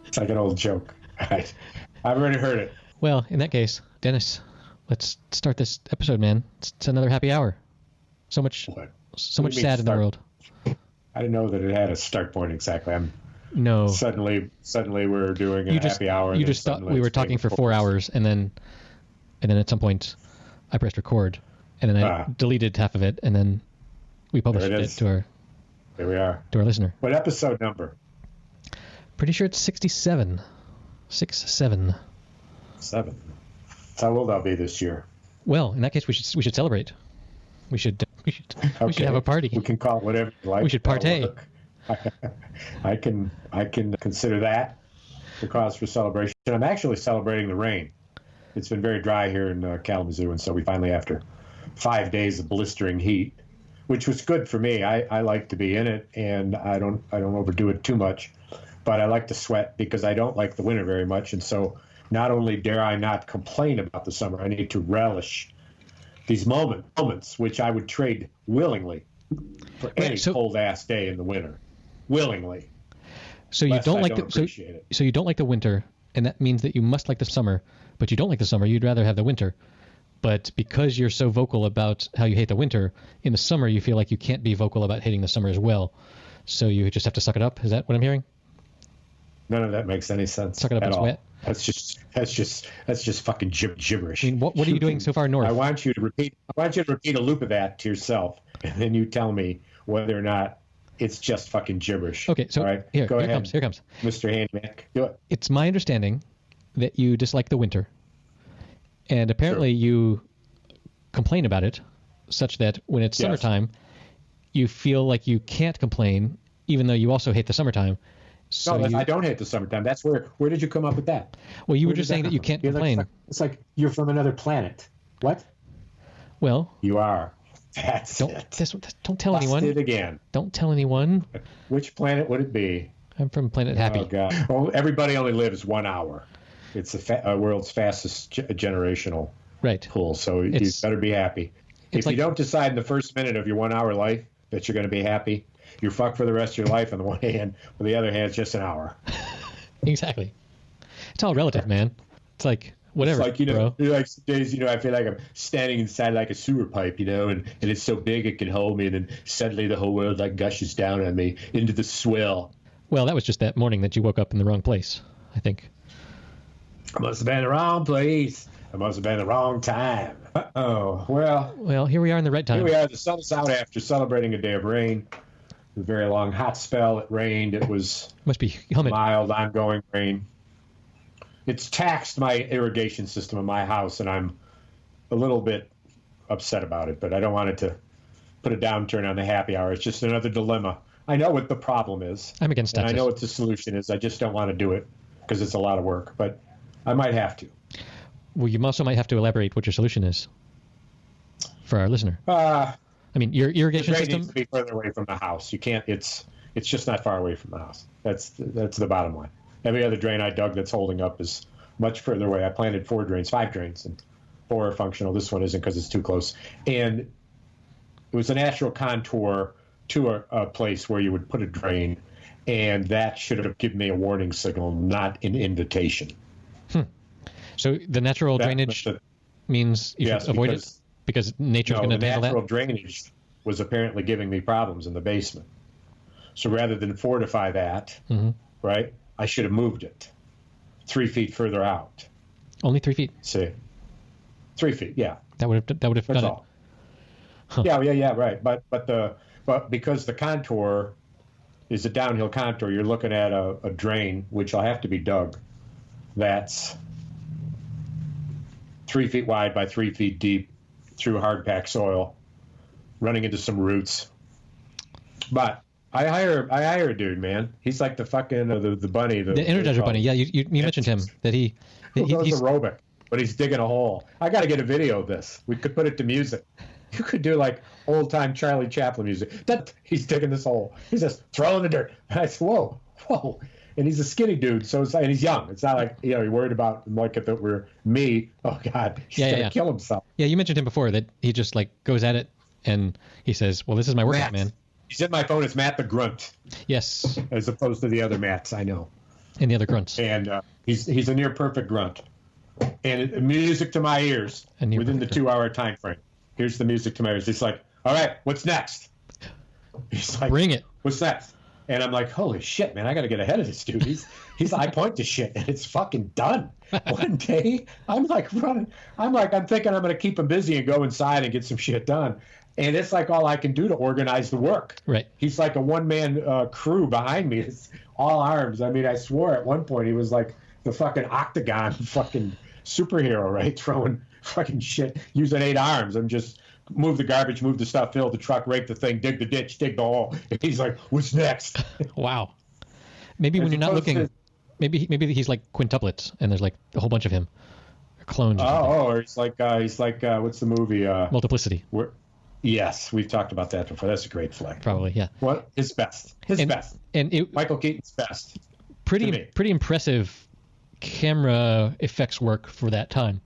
It's like an old joke. Right. I've already heard it. Well, in that case, Dennis, let's start this episode, man. It's another happy hour. So much sad in the world. I didn't know that it had a start point exactly. No. Suddenly we're doing a happy hour. You just thought we were talking for 4 hours, and then at some point I pressed record, and then I deleted half of it, and then we published it to our. There we are. To our listener. What episode number? Pretty sure it's 67. 67. 7. That's how old I'll be this year. Well, in that case, we should celebrate. We should have a party. We can call it whatever you like. We should partay. I can consider that the cause for celebration. I'm actually celebrating the rain. It's been very dry here in Kalamazoo, and so we finally, after 5 days of blistering heat, which was good for me. I like to be in it, and I don't overdo it too much, but I like to sweat because I don't like the winter very much, and so not only dare I not complain about the summer, I need to relish these moments which I would trade willingly for any cold-ass day in the winter. Willingly. So you don't like so you don't like the winter, and that means that you must like the summer, but you don't like the summer. You'd rather have the winter. But because you're so vocal about how you hate the winter, in the summer you feel like you can't be vocal about hating the summer as well. So you just have to suck it up. Is that what I'm hearing? None of that makes any sense. Suck it up and sweat. That's just fucking gibberish. I mean, what are you doing so far north? I want you to repeat a loop of that to yourself, and then you tell me whether or not it's just fucking gibberish. Okay, so all right, here ahead. Here comes. Mr. Handyman. Do it. It's my understanding that you dislike the winter, and apparently you complain about it, such that when it's summertime, you feel like you can't complain, even though you also hate the summertime. So I don't hate the summertime. That's where did you come up with that? Well, you were just saying that you can't complain. It's like you're from another planet. What? Well, you are. Don't tell anyone. Busted again. Don't tell anyone. Which planet would it be? I'm from Planet Happy. Oh, God. Well, everybody only lives 1 hour. It's the world's fastest generational pool, so you better be happy. If you don't decide in the first minute of your 1 hour life that you're going to be happy, you're fucked for the rest of your life on the one hand. On the other hand, it's just an hour. Exactly. It's all relative, man. It's like whatever. It's like, like some days, I feel like I'm standing inside like a sewer pipe, and it's so big it can hold me, and then suddenly the whole world like gushes down on me into the swill. Well, that was just that morning that you woke up in the wrong place, I think. I must have been in the wrong place. I must have been in the wrong time. Uh-oh. Well, here we are in the right time. Here we are. The sun's out after celebrating a day of rain. A very long hot spell. It rained. It was must be humid. Mild, ongoing rain. It's taxed my irrigation system in my house, and I'm a little bit upset about it, but I don't want it to put a downturn on the happy hour. It's just another dilemma. I know what the problem is. I'm against Texas. I know what the solution is. I just don't want to do it because it's a lot of work, but I might have to. Well, you also might have to elaborate what your solution is for our listener. I mean, your irrigation system needs to be further away from the house. You can't. It's just not far away from the house. That's the bottom line. Every other drain I dug that's holding up is much further away. I planted 5 drains, and 4 are functional. This one isn't because it's too close. And it was a natural contour to a place where you would put a drain, and that should have given me a warning signal, not an invitation. So the natural drainage means you should avoid it? Because nature's going to handle that? The natural drainage was apparently giving me problems in the basement. So rather than fortify that, right, I should have moved it 3 feet further out. Only 3 feet? See, 3 feet, yeah. That would have done That's it. all. Huh. Yeah, right. But because the contour is a downhill contour, you're looking at a drain, which will have to be dug. That's 3 feet wide by 3 feet deep through hard packed soil, running into some roots. But I hire a dude, man. He's like the fucking the bunny, the Energizer bunny. Yeah, you mentioned him that he's aerobic, but he's digging a hole. I got to get a video of this. We could put it to music. You could do like old time Charlie Chaplin music. That he's digging this hole. He's just throwing the dirt. And I said, whoa. And he's a skinny dude, so and he's young. It's not like you're worried about like if it were me. Oh God, he's gonna kill himself. Yeah, you mentioned him before that he just like goes at it and he says, "Well, this is my workout, man." He's in my phone. It's Matt the Grunt. Yes, as opposed to the other Matts I know. And the other grunts. And he's a near perfect grunt. And music to my ears within the 2-hour time frame. Here's the music to my ears. He's like, all right, what's next? He's like, bring it. What's next? And I'm like, holy shit, man, I got to get ahead of this dude. He's I point to shit, and it's fucking done. One day, I'm like running. I'm thinking I'm going to keep him busy and go inside and get some shit done. And it's like all I can do to organize the work. Right. He's like a one-man crew behind me. It's all arms. I mean, I swore at one point he was like the fucking Octagon fucking superhero, right? Throwing fucking shit, using 8 arms. I'm just move the garbage, move the stuff, fill the truck, rake the thing, dig the ditch, dig the hole. And he's like, what's next? Wow. Maybe when you're not looking, maybe he's like quintuplets and there's like a whole bunch of him. Clones. Or it's like, what's the movie? Multiplicity. Yes, we've talked about that before. That's a great flick. Probably, yeah. What? His best. His best. And Michael Keaton's best. Pretty impressive camera effects work for that time.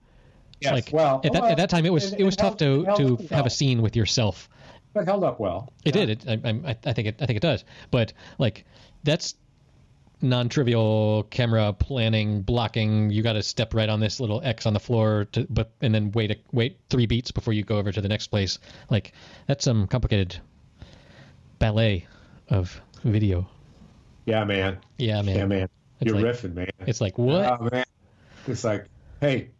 Yes, like, at that time it was tough to have a scene with yourself. It held up well. It did. I think it does. But like that's non-trivial camera planning, blocking. You got to step right on this little X on the floor and then wait 3 beats before you go over to the next place. Like that's some complicated ballet of video. Yeah, man. Yeah, man. You're riffing, man. It's like, what? Oh, man. It's like, hey.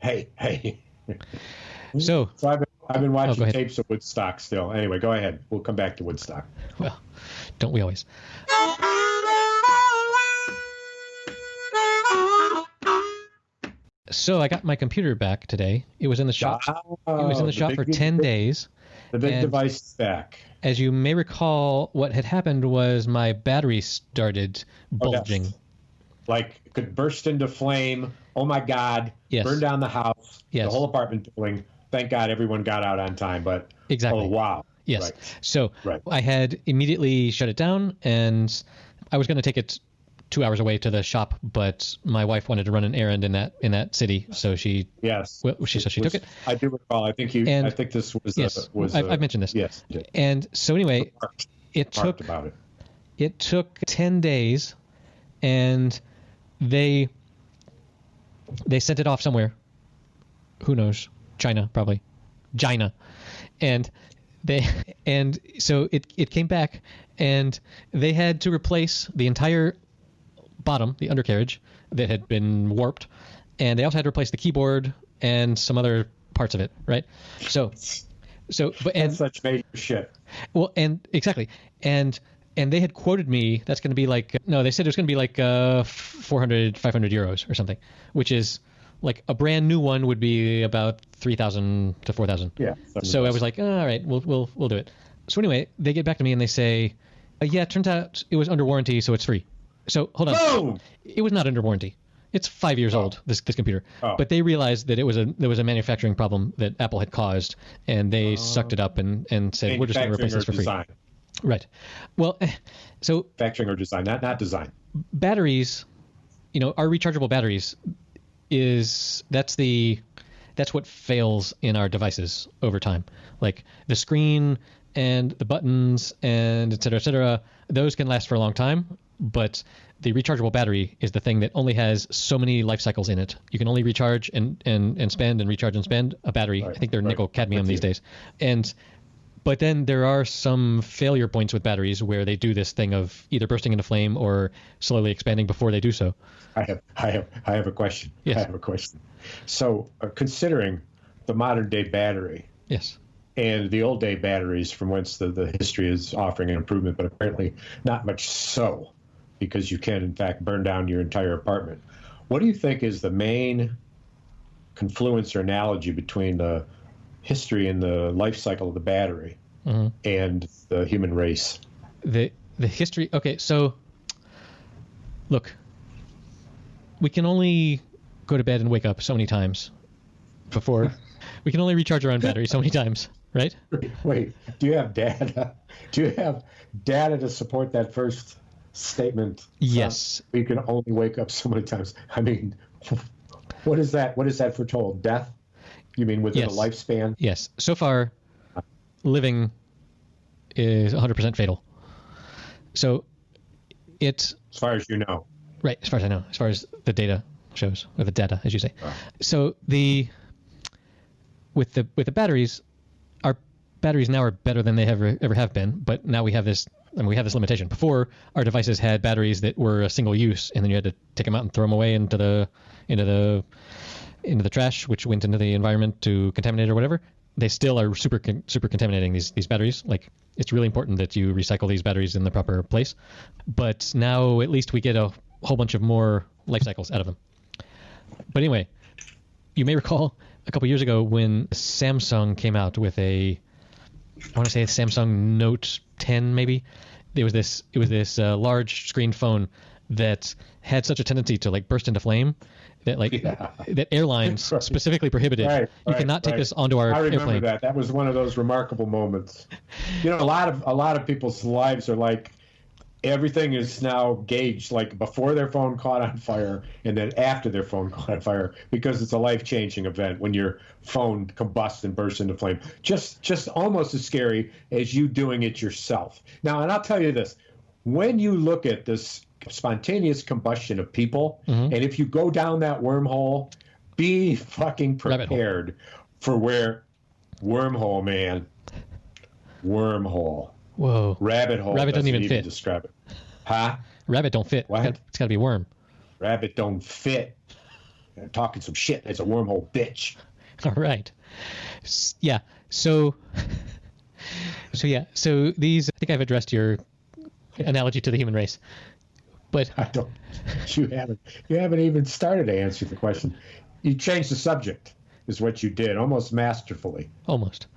So I've been watching tapes of Woodstock still. Anyway, go ahead. We'll come back to Woodstock. Well, don't we always? So I got my computer back today. It was in the shop. It was in the shop for 10 days. The big device is back. As you may recall, what had happened was my battery started bulging. Yes. Like it could burst into flame. Oh my God. Yes. Burn down the house. Yes. The whole apartment building. Thank God everyone got out on time. But exactly. Oh, wow. Yes. Right. So I had immediately shut it down, and I was going to take it 2 hours away to the shop, but my wife wanted to run an errand in that city, so she took it. I do recall. I think this was. Yes, I've mentioned this. Yes. And so anyway, it took 10 days, and they sent it off somewhere. Who knows? China, probably. Gina. And so it came back, and they had to replace the entire bottom, the undercarriage that had been warped, and they also had to replace the keyboard and some other parts of it, right? That's such major shit. Well, and exactly, and they had quoted me. That's going to be like they said it was going to be like 400, 500 euros or something, which is like a brand new one would be about 3,000 to 4,000. Yeah. So I was like, all right, we'll do it. So anyway, they get back to me and they say, yeah, it turns out it was under warranty, so it's free. So hold on. Boom! It was not under warranty. It's 5 years old, this computer. But they realized that there was a manufacturing problem that Apple had caused, and they sucked it up and said, we're just going to replace this for free. Right. Well, so manufacturing or design, not design. Batteries, our rechargeable batteries that's what fails in our devices over time. Like the screen and the buttons and et cetera, those can last for a long time. But the rechargeable battery is the thing that only has so many life cycles in it. You can only recharge and spend and recharge and spend a battery. Right. I think they're nickel cadmium these days. But then there are some failure points with batteries where they do this thing of either bursting into flame or slowly expanding before they do so. I have a question. Yes. I have a question. So considering the modern day battery. Yes. And the old day batteries from whence the history is offering an improvement, but apparently not much so, because you can, in fact, burn down your entire apartment. What do you think is the main confluence or analogy between the history and the life cycle of the battery and the human race? The history. Okay, so look, we can only go to bed and wake up so many times before we can only recharge our own battery so many times, right? Wait, do you have data? Do you have data to support that first statement? Yes. We can only wake up so many times. I mean, what is that? What is that foretold? Death? You mean within a lifespan? Yes. So far, living is 100% fatal. So it's... As far as you know. Right, as far as I know, as far as the data shows, or the data, as you say. So with the batteries, our batteries now are better than they ever have been, but now we have this limitation. Before, our devices had batteries that were a single use, and then you had to take them out and throw them away into the trash, which went into the environment to contaminate or whatever. They still are super contaminating these batteries. Like, it's really important that you recycle these batteries in the proper place. But now at least we get a whole bunch of more life cycles out of them. But anyway, you may recall a couple years ago when Samsung came out with I want to say a Samsung Note 10 maybe. It was this large screen phone that had such a tendency to like burst into flame that that airlines specifically prohibited. You cannot take this onto our airplane. I remember that. That was one of those remarkable moments. You know, a lot of people's lives are like, everything is now gauged like before their phone caught on fire and then after their phone caught on fire, because it's a life-changing event when your phone combusts and bursts into flame. Just almost as scary as you doing it yourself. Now, and I'll tell you this, when you look at this spontaneous combustion of people, and if you go down that wormhole, be fucking prepared for where wormhole, man. Wormhole. Whoa. Rabbit hole. Rabbit doesn't even fit. Describe it. Huh? Rabbit don't fit. What? It's got to be worm. Rabbit don't fit. I'm talking some shit. It's a wormhole, bitch. All right. Yeah. So these, I think I've addressed your analogy to the human race. But I don't. You haven't even started to answer the question. You changed the subject, is what you did, almost masterfully. Almost.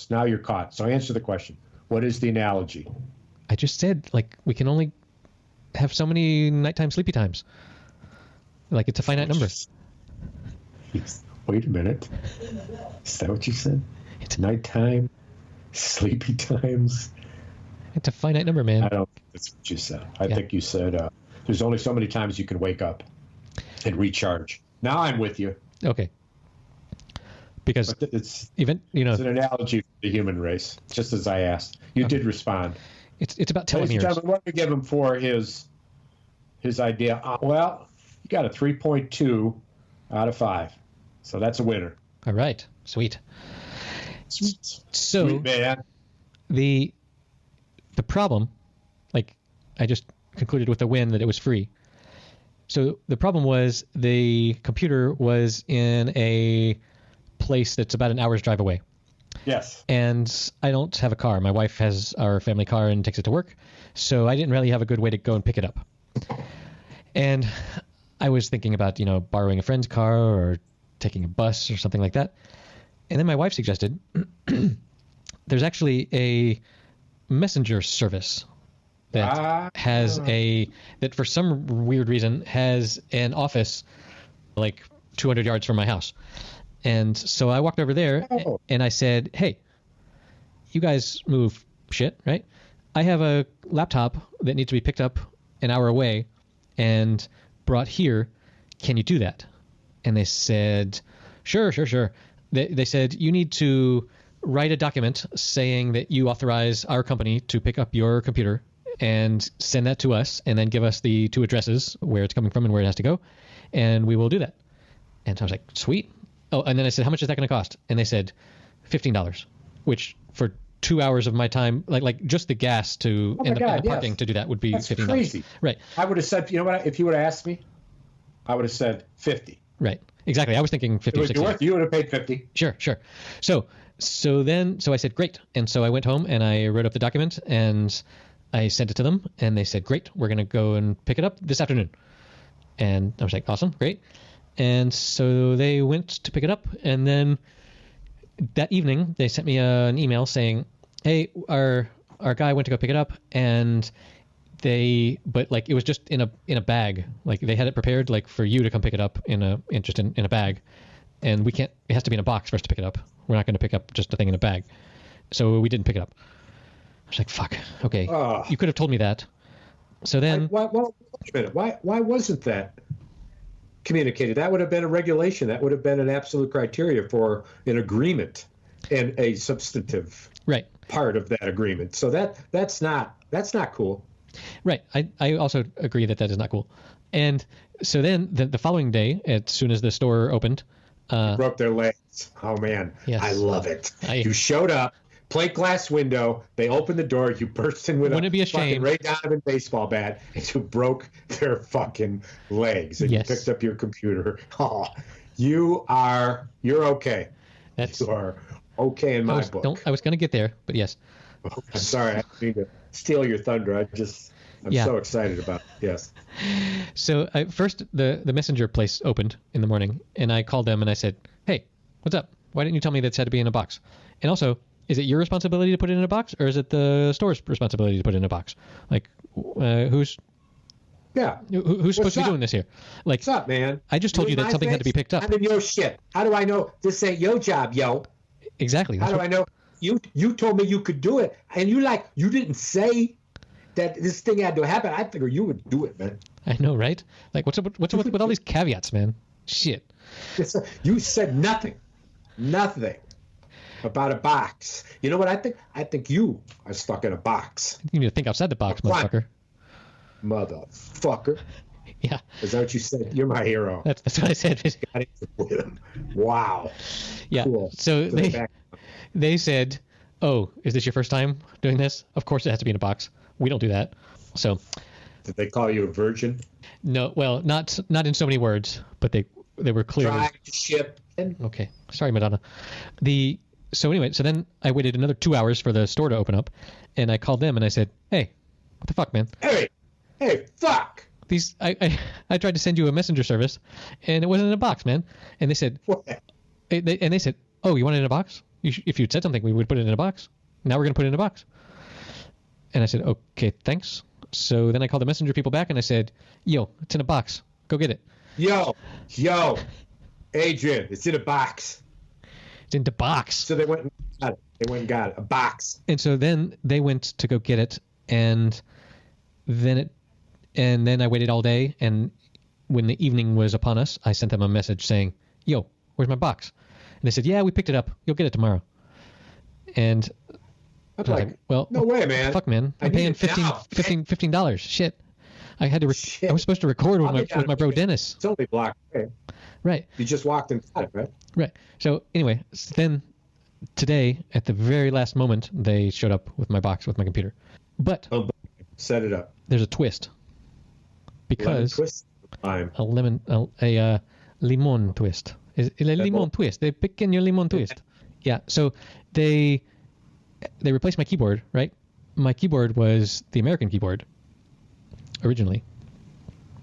Now you're caught. So answer the question. What is the analogy? I just said, like, we can only have so many nighttime sleepy times. Like, it's a finite number. Wait a minute. Is that what you said? It's nighttime sleepy times. It's a finite number, man. I don't think that's what you said. I think you said there's only so many times you can wake up and recharge. Now I'm with you. Okay. Because it's even it's an analogy for the human race, just as I asked. You did respond. It's about telomeres. Ladies and gentlemen, what do we give him for his idea? Well, you got a 3.2 out of 5, so that's a winner. All right, sweet. So sweet, man. The problem, like I just concluded with a win, that it was free. So the problem was the computer was in a place that's about an hour's drive away. Yes. And I don't have a car. My wife has our family car and takes it to work, so I didn't really have a good way to go and pick it up. And I was thinking about, borrowing a friend's car or taking a bus or something like that. And then my wife suggested there's actually a messenger service that that for some weird reason has an office like 200 yards from my house. And so I walked over there and I said, hey, you guys move shit, right? I have a laptop that needs to be picked up an hour away and brought here. Can you do that? And they said, sure. They said, you need to write a document saying that you authorize our company to pick up your computer and send that to us, and then give us the 2 addresses where it's coming from and where it has to go, and we will do that. And so I was like, sweet. Oh, and then I said, how much is that going to cost? And they said $15, which for 2 hours of my time, like just the gas and the parking to do that would be $15. That's crazy. Right. I would have said, you know what, if you would have asked me, I would have said 50. Right. Exactly. I was thinking 50 or 60. You would have paid 50. Sure. So I said, great. And so I went home and I wrote up the document and I sent it to them, and they said, great, we're going to go and pick it up this afternoon. And I was like, awesome, great. And so they went to pick it up, and then that evening they sent me an email saying, hey, our guy went to go pick it up, and but like it was just in a bag. Like they had it prepared like for you to come pick it up in a bag, and it has to be in a box for us to pick it up. We're not going to pick up just a thing in a bag. So we didn't pick it up. I was like, fuck, okay. You could have told me that. So then... Wait a minute. Why wasn't that communicated? That would have been a regulation. That would have been an absolute criteria for an agreement and a substantive part of that agreement. So that's not cool. Right. I also agree that is not cool. And so then the following day, as soon as the store opened, you broke their legs. Oh man, yes. I love it. You showed up, plate glass window. They opened the door. You burst in with a fucking Ray Donovan baseball bat, and you broke their fucking legs. And you picked up your computer. Oh, you're okay. You are okay in my book. I was going to get there, but yes. I'm sorry. I didn't mean to steal your thunder. I'm so excited about it. Yes. So first, the messenger place opened in the morning, and I called them and I said, "Hey, what's up? Why didn't you tell me that it had to be in a box? And also, is it your responsibility to put it in a box, or is it the store's responsibility to put it in a box? Like, who's supposed to be doing this here? Like, what's up, man? I just told you that something had to be picked up. I'm in your shit. How do I know this ain't your job, yo? Exactly. How do I know? You told me you could do it, and you didn't say that this thing had to happen. I figured you would do it, man. I know, right? Like, what's up with all these caveats, man? Shit. You said nothing about a box. You know what I think? I think you are stuck in a box. You need to think outside the box, motherfucker. Motherfucker. Yeah. Is that what you said? You're my hero. That's what I said. Wow. Yeah. Cool. So they said, "Oh, is this your first time doing this? Of course it has to be in a box. We don't do that." So. Did they call you a virgin? No. Well, not in so many words, but they were clearly. Trying to ship. Okay. Sorry, Madonna. So then I waited another 2 hours for the store to open up, and I called them and I said, "Hey, what the fuck, man? Hey, fuck! I tried to send you a messenger service, and it wasn't in a box, man." And they said, "What?" They said, "Oh, you want it in a box? If you'd said something, we would put it in a box. Now we're gonna put it in a box." And I said, "Okay, thanks." So then I called the messenger people back and I said, "Yo, it's in a box. Go get it." Yo, Adrian, it's in a box. It's in the box. So they went and got it. A box. And so then they went to go get it, and then I waited all day, and when the evening was upon us, I sent them a message saying, "Yo, where's my box?" And they said, "Yeah, we picked it up. You'll get it tomorrow." And I'm like, well, no way, man. Fuck, man. I'm paying $15. Shit. I had to. I was supposed to record with my bro Dennis. It's only block. Right. You just walked inside it, right? Right. So anyway, then today, at the very last moment, they showed up with my box with my computer. But set it up. There's a twist. Because a limon twist. El limon twist. They pequeño limon twist. Yeah. So they replaced my keyboard, right? My keyboard was the American keyboard originally.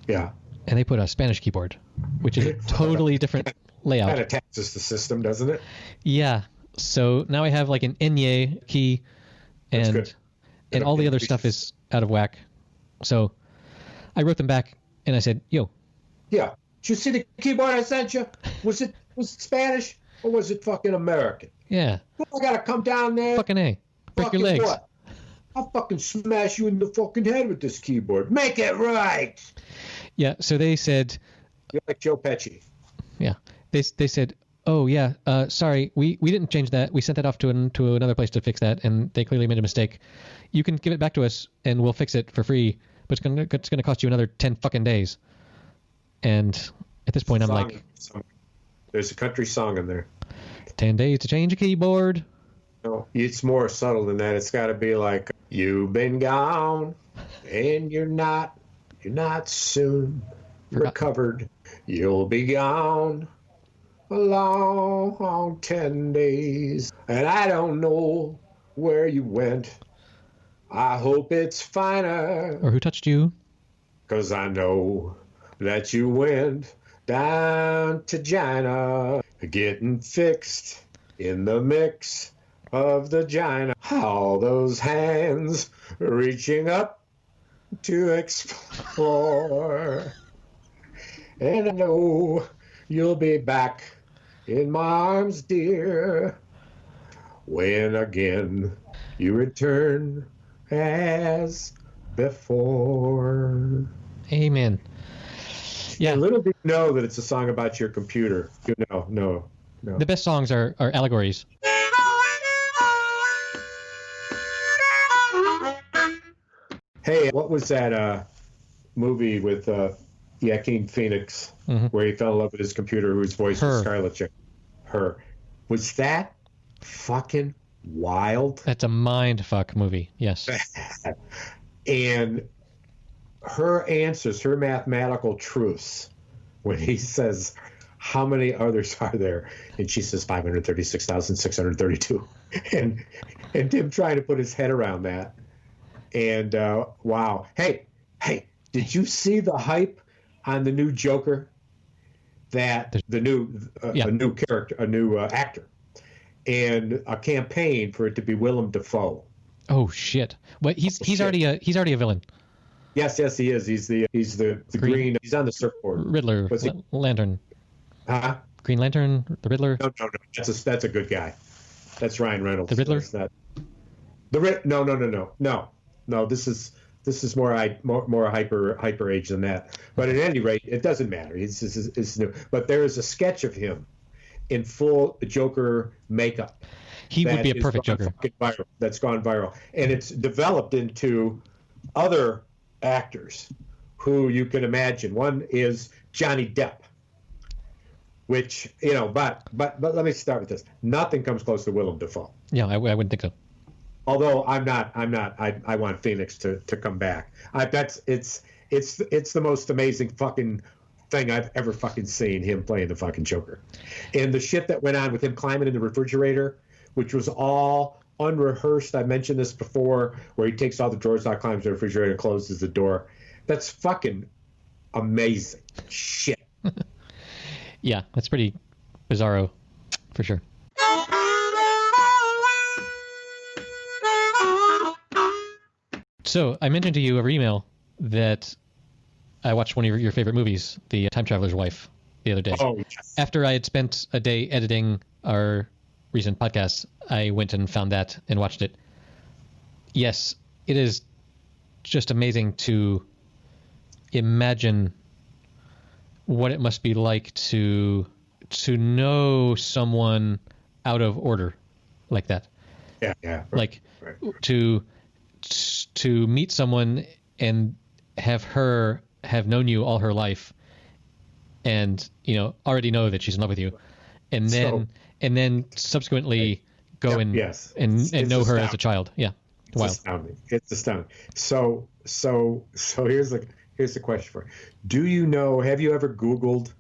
Yeah. And they put a Spanish keyboard, which is a totally different layout. Kind of taxes the system, doesn't it? Yeah. So now I have like an Enye key, and all the other stuff is out of whack. So I wrote them back and I said, "Yo." Yeah. Did you see the keyboard I sent you? Was it Spanish or was it fucking American? Yeah. Well, I gotta come down there. Fucking A. Break your legs. What? I'll fucking smash you in the fucking head with this keyboard. Make it right. Yeah. So they said. You're like Joe Pesci. Yeah. They said, "Oh yeah, sorry, we didn't change that. We sent that off to another place to fix that, and they clearly made a mistake. You can give it back to us, and we'll fix it for free. But it's gonna cost you another 10 fucking days." And at this point, I'm like, "There's a country song in there. 10 days to change a keyboard." No, it's more subtle than that. It's got to be like, "You've been gone, and you're not soon recovered. You'll be gone a long 10 days, and I don't know where you went. I hope it's finer. Or who touched you? 'Cause I know that you went down to Gina, getting fixed in the mix of the Gina. All those hands reaching up to explore. And I know you'll be back in my arms, dear, when again you return as before." Amen. Yeah. Little do you know that it's a song about your computer. No. The best songs are allegories. Hey, what was that movie with Joaquin Phoenix where he fell in love with his computer whose voice was Scarlett Johansson? Her. Was that fucking wild? That's a mind fuck movie, yes. And her answers, her mathematical truths, when he says, how many others are there? And she says 536,632. And him trying to put his head around that. And wow. Hey, did you see the hype on the new Joker? That a new character, a new actor, and a campaign for it to be Willem Dafoe. Oh shit! But he's already a villain. Yes, he is. He's the green. He's on the surfboard. Riddler. Lantern. Huh? Green Lantern. The Riddler. No. That's a good guy. That's Ryan Reynolds. The Riddler. No. This is more hyper age than that. But at any rate, it doesn't matter. It's new. But there is a sketch of him in full Joker makeup. He would be a perfect Joker. That's gone viral, and it's developed into other actors who you can imagine. One is Johnny Depp, which but let me start with this. Nothing comes close to Willem Dafoe. Yeah, I wouldn't think so. Although I want Phoenix to come back. It's the most amazing fucking thing I've ever fucking seen, him playing the fucking Joker. And the shit that went on with him climbing in the refrigerator, which was all unrehearsed. I mentioned this before, where he takes all the drawers out, climbs the refrigerator, closes the door. That's fucking amazing shit. Yeah, that's pretty bizarro for sure. So I mentioned to you over email that I watched one of your favorite movies, The Time Traveler's Wife, the other day. Oh, yes. After I had spent a day editing our recent podcast, I went and found that and watched it. Yes, it is just amazing to imagine what it must be like to know someone out of order like that. Yeah. Right, to meet someone and have her have known you all her life and already know that she's in love with you, and then subsequently go and know her as a child. Yeah. It's astounding. So here's the question for you. Have you ever Googled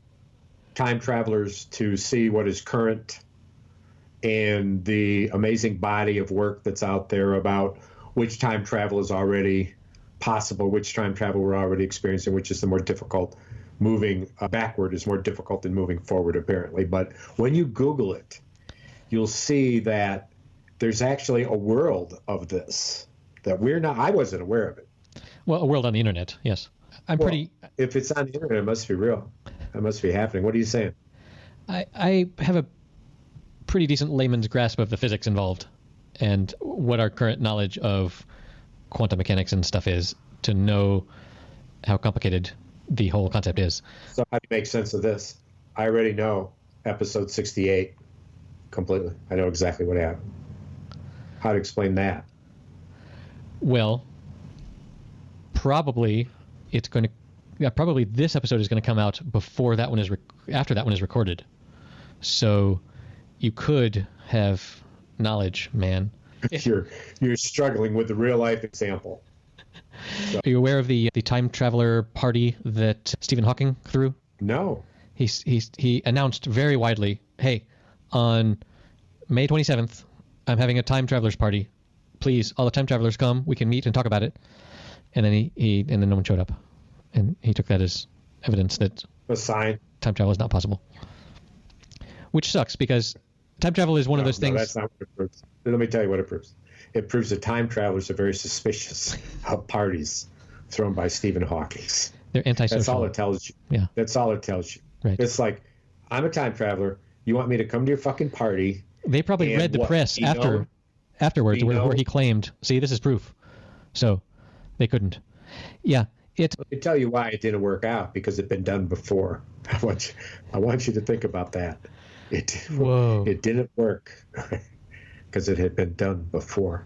time travelers to see what is current and the amazing body of work that's out there about which time travel is already possible, which time travel we're already experiencing, which is the more difficult? Moving backward is more difficult than moving forward, apparently. But when you Google it, you'll see that there's actually a world of this that I wasn't aware of it. Well, a world on the internet, yes. If it's on the internet, it must be real. It must be happening. What are you saying? I have a pretty decent layman's grasp of the physics involved and what our current knowledge of quantum mechanics and stuff is to know how complicated the whole concept is. So how do you make sense of this? I already know episode 68 completely. I know exactly what happened. How to explain that? Well, probably this episode is going to come out before that one is after that one is recorded. So you could have knowledge, man. You're struggling with the real life example. So. Are you aware of the time traveler party that Stephen Hawking threw? No. He announced very widely, hey, on May 27th, I'm having a time travelers party. Please, all the time travelers come. We can meet and talk about it. And then and then no one showed up, and he took that as evidence that a sign time travel is not possible. Which sucks because time travel is one of those things. That's not what it proves. Let me tell you what it proves. It proves that time travelers are very suspicious of parties thrown by Stephen Hawking. They're antisocial. That's all it tells you. Yeah. That's all it tells you. Right. It's like, I'm a time traveler. You want me to come to your fucking party? They probably read the press afterwards where he claimed, see, this is proof. So they couldn't. Yeah. Let me tell you why it didn't work out, because it'd been done before. I want you to think about that. It didn't work because it had been done before.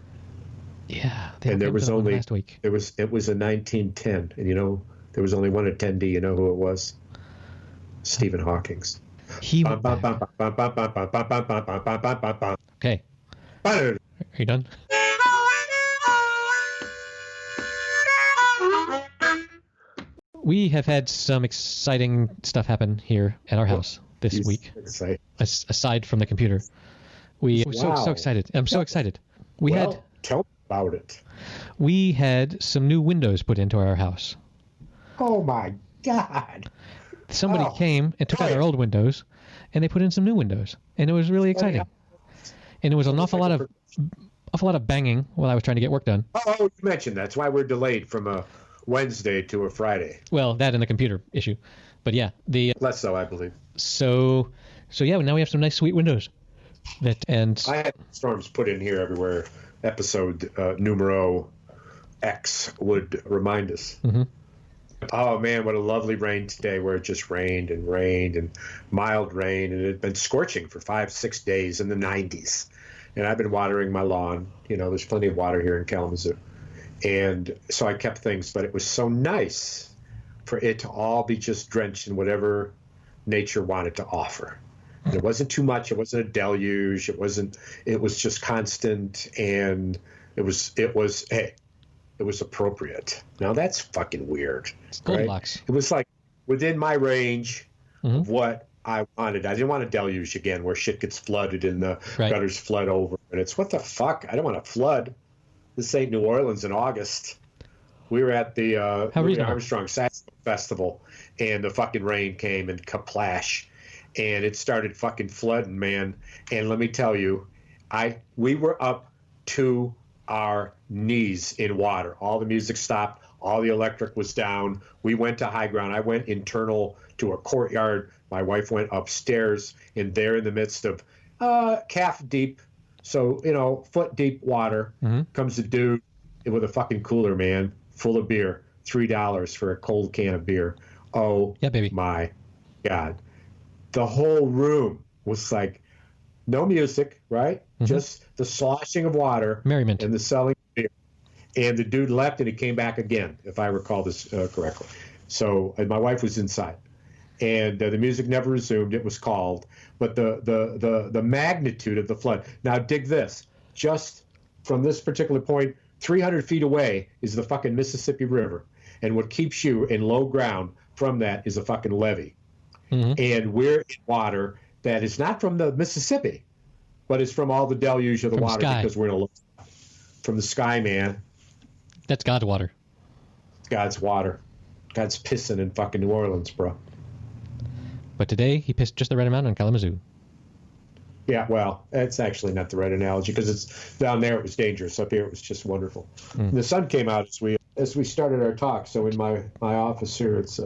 Yeah, and there was only last week. it was a 1910, and there was only one attendee. You know who it was? Stephen Hawking's. He went back. Okay. Are you done? We have had some exciting stuff happen here at our house this week. Aside from the computer, we're so excited. I'm so excited. Tell me about it. We had some new windows put into our house. Oh my God! Somebody came and took out our old windows, and they put in some new windows, and it was really exciting. And it was an awful lot of banging while I was trying to get work done. Oh, you mentioned that's why we're delayed from a Wednesday to a Friday. Well, that and the computer issue, but yeah, less so, I believe. So yeah, now we have some nice sweet windows. I had storms put in here everywhere. Episode numero X would remind us. Mm-hmm. Oh man, what a lovely rain today, where it just rained and mild rain, and it had been scorching for 5-6 days in the 90s. And I've been watering my lawn. There's plenty of water here in Kalamazoo. And so I kept things, but it was so nice for it to all be just drenched in whatever nature wanted to offer. And it wasn't too much. It wasn't a deluge. It was just constant, and it was appropriate. Now that's fucking weird. Goldilocks. It was like within my range of what I wanted. I didn't want a deluge again where shit gets flooded and the gutters flood over. And it's, what the fuck? I don't want to flood. This ain't New Orleans in August. We were at the Louis Armstrong Saxophone Festival, and the fucking rain came and kaplash, and it started fucking flooding, man. And let me tell you, we were up to our knees in water. All the music stopped. All the electric was down. We went to high ground. I went internal to a courtyard. My wife went upstairs, and there in the midst of calf deep, so, foot deep water, comes a dude with a fucking cooler, man, full of beer, $3 for a cold can of beer. Oh, yeah, baby. My God. The whole room was like, no music, right? Just the sloshing of water. Merriment. And the selling of beer. And the dude left, and he came back again, if I recall this correctly. So my wife was inside. And the music never resumed. It was called. But the magnitude of the flood. Now, dig this. Just from this particular point, 300 feet away is the fucking Mississippi River. And what keeps you in low ground from that is a fucking levee. And we're in water that is not from the Mississippi, but it's from all the deluge of the water because we're in a low from the sky, man. That's God's water. God's water. God's pissing in fucking New Orleans, bro. But today, he pissed just the right amount on Kalamazoo. Yeah, well, that's actually not the right analogy, because it's down there it was dangerous. Up here it was just wonderful. The sun came out as we started our talk. So in my office here, it's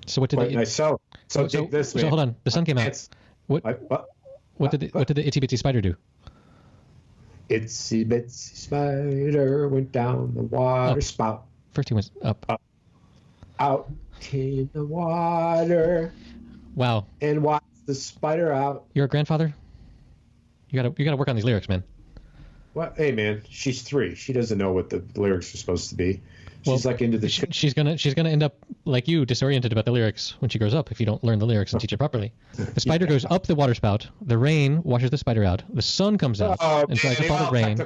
so what did quite nice. So dig this, man. So hold on, the sun came out. What did the Itsy Bitsy spider do? Itsy Bitsy spider went down the water spout. First he went up. Out in the water. Wow. And watch the spider out. You're a grandfather? You gotta work on these lyrics, man. Well, hey, man, she's 3. She doesn't know what the lyrics are supposed to be. She's like into the shit. She's gonna end up like you, disoriented about the lyrics when she grows up if you don't learn the lyrics and teach it properly. The spider goes up the water spout. The rain washes the spider out. The sun comes out and tries to follow the rain.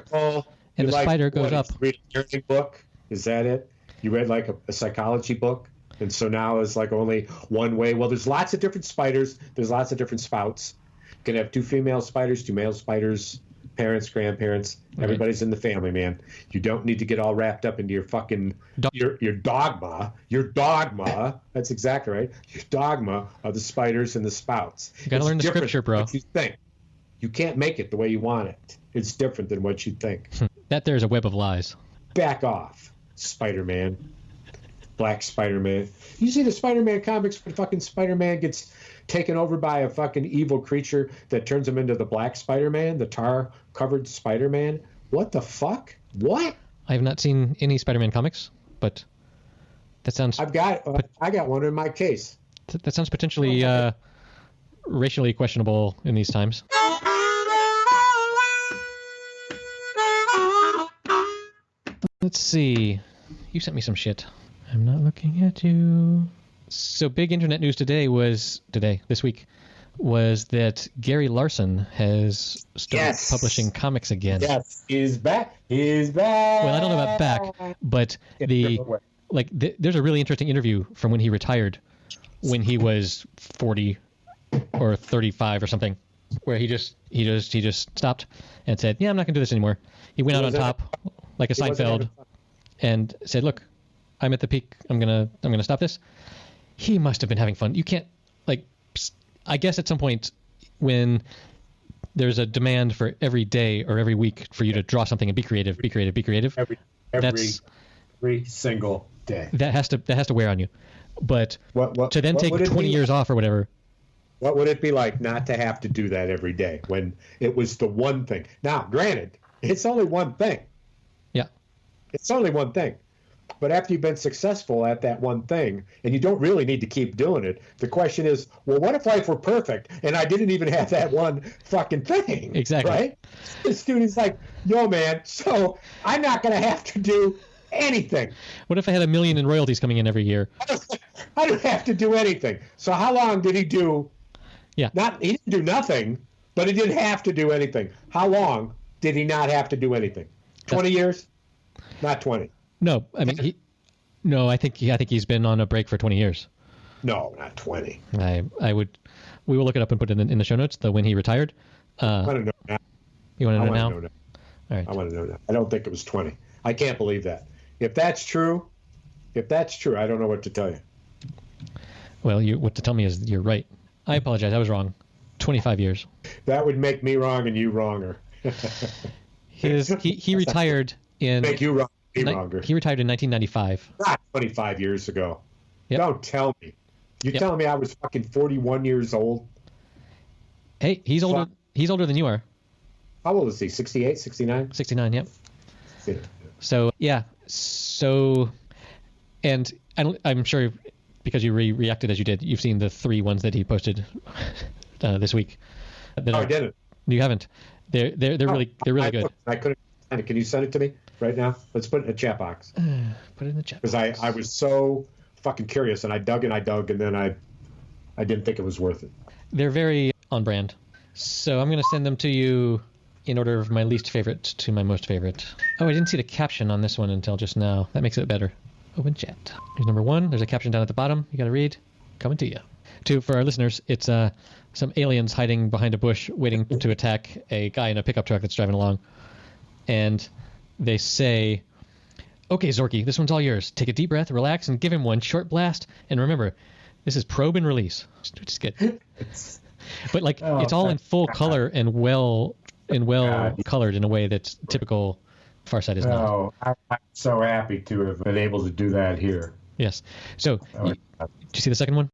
And the spider goes up. Read a parenting book? Is that it? You read like a psychology book? And so now it's like only one way. Well, there's lots of different spiders. There's lots of different spouts. You can have 2 female spiders, 2 male spiders, parents, grandparents. Right. Everybody's in the family, man. You don't need to get all wrapped up into your fucking your dogma. Your dogma. That's exactly right. Your dogma of the spiders and the spouts. You got to learn the scripture, bro. What you think. You can't make it the way you want it. It's different than what you think. That there's a web of lies. Back off, Spider-Man. Black Spider-Man. You see the Spider-Man comics where fucking Spider-Man gets taken over by a fucking evil creature that turns him into the Black Spider-Man, the tar-covered Spider-Man? What the fuck? What? I have not seen any Spider-Man comics, but that sounds... I got one in my case. That sounds potentially racially questionable in these times. Let's see. You sent me some shit. I'm not looking at you. So big internet news this week, was that Gary Larson has started publishing comics again. Yes, he's back. He's back. Well, I don't know about back, but there's a really interesting interview from when he retired, when he was 40 or 35 or something, where he just stopped and said, "Yeah, I'm not going to do this anymore." He went out on top like a Seinfeld and said, "Look, I'm at the peak. I'm gonna stop this." He must have been having fun. You can't, I guess at some point when there's a demand for every day or every week for you to draw something and be creative. Every single day. That has to wear on you. But to then take 20 years off or whatever. What would it be like not to have to do that every day when it was the one thing? Now, granted, it's only one thing. Yeah. It's only one thing. But after you've been successful at that one thing, and you don't really need to keep doing it, the question is, well, what if life were perfect and I didn't even have that one fucking thing? Exactly. Right? The student's like, yo, man, so I'm not going to have to do anything. What if I had $1 million in royalties coming in every year? I don't have to do anything. So how long did he do? Yeah. He didn't do nothing, but he didn't have to do anything. How long did he not have to do anything? 20 years? Not 20. No, I mean, I think he's been on a break for 20 years. No, not 20. We will look it up and put it in the show notes, when he retired. I want to know now. You want to know now? All right. I want to know now. I don't think it was 20. I can't believe that. If that's true, I don't know what to tell you. Well, what to tell me is you're right. I apologize. I was wrong. 25 years. That would make me wrong and you wronger. He retired in... Make you wrong. He retired in 1995. Not 25 years ago. Yep. Don't tell me. You're telling me I was fucking 41 years old? Hey, he's older. He's older than you are. How old is he? 68, 69? 69, yep. Yeah. So, yeah. So, and I'm sure because you reacted as you did, you've seen the 3 ones that he posted this week. I didn't. You haven't. They're really good. I couldn't. Can you send it to me right now? Let's put it in the chat box. Put it in the chat. Because I was so fucking curious, and I dug, and then I didn't think it was worth it. They're very on brand. So I'm going to send them to you in order of my least favorite to my most favorite. Oh, I didn't see the caption on this one until just now. That makes it better. Open chat. Here's number 1. There's a caption down at the bottom. You got to read. Coming to you. 2, for our listeners, it's some aliens hiding behind a bush waiting to attack a guy in a pickup truck that's driving along. And they say, "Okay, Zorky, this one's all yours. Take a deep breath, relax, and give him one short blast. And remember, this is probe and release." Which is good. But it's all in full color and well colored in a way that's typical Farsight is not. Oh, I'm so happy to have been able to do that here. Yes. So, did you see the second one?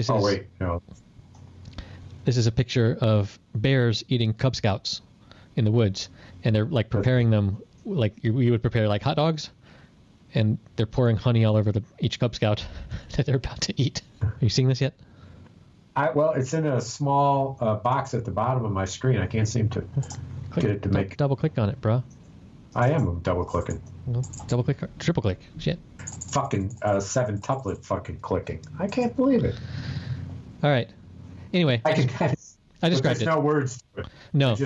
Wait, no. This is a picture of bears eating Cub Scouts in the woods, and they're preparing them like you would prepare hot dogs, and they're pouring honey all over each Cub Scout that they're about to eat. Are you seeing this yet? Well, it's in a small box at the bottom of my screen. I can't seem to get it to make... Double click on it, bro. I am double clicking. Well, double click or triple click. Shit. Fucking 7-tuplet fucking clicking. I can't believe it. All right. Anyway, I described it. There's no words to it. No.